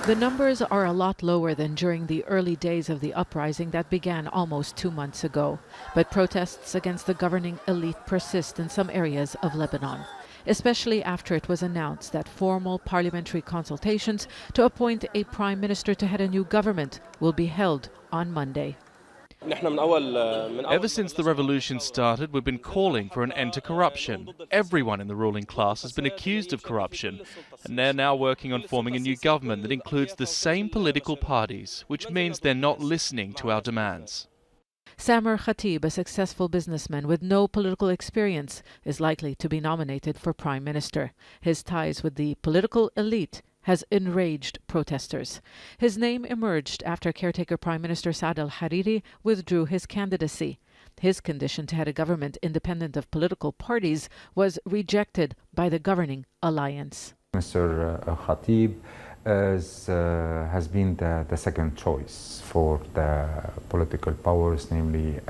The numbers are a lot lower than during the early days of the uprising that began almost 2 months ago. But protests against the governing elite persist in some areas of Lebanon, especially after it was announced that formal parliamentary consultations to appoint a prime minister to head a new government will be held on Monday. Ever since the revolution started, we've been calling for an end to corruption. Everyone in the ruling class has been accused of corruption, and they're now working on forming a new government that includes the same political parties, which means they're not listening to our demands. Samer Khatib, a successful businessman with no political experience, is likely to be nominated for prime minister. His ties with the political elite has enraged protesters. His name emerged after caretaker Prime Minister Saad Hariri withdrew his candidacy. His condition to head a government independent of political parties was rejected by the governing alliance. Mr. Khatib has been the second choice for the political powers, namely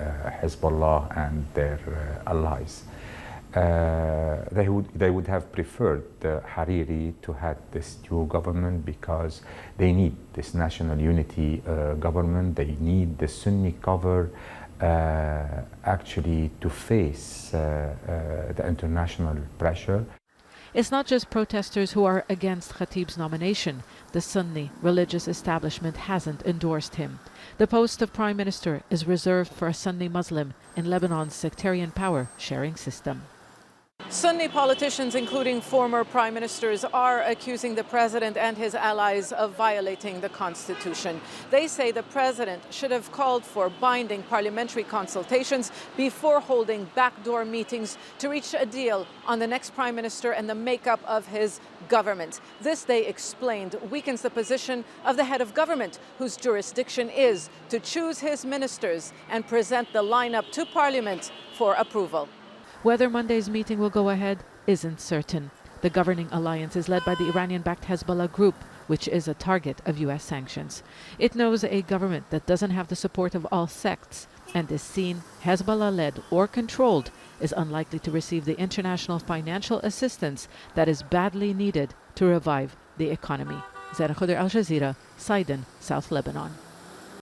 Hezbollah and their allies. They would have preferred Hariri to head this new government because they need this national unity government. They need the Sunni cover actually to face the international pressure. It's not just protesters who are against Khatib's nomination. The Sunni religious establishment hasn't endorsed him. The post of prime minister is reserved for a Sunni Muslim in Lebanon's sectarian power-sharing system. Sunni politicians, including former prime ministers, are accusing the president and his allies of violating the constitution. They say the president should have called for binding parliamentary consultations before holding backdoor meetings to reach a deal on the next prime minister and the makeup of his government. This, they explained, weakens the position of the head of government, whose jurisdiction is to choose his ministers and present the lineup to parliament for approval. Whether Monday's meeting will go ahead isn't certain. The governing alliance is led by the Iranian-backed Hezbollah group, which is a target of U.S. sanctions. It knows a government that doesn't have the support of all sects and is seen Hezbollah-led or controlled is unlikely to receive the international financial assistance that is badly needed to revive the economy. Zeina, Khodr, Al Jazeera, Sidon, South Lebanon.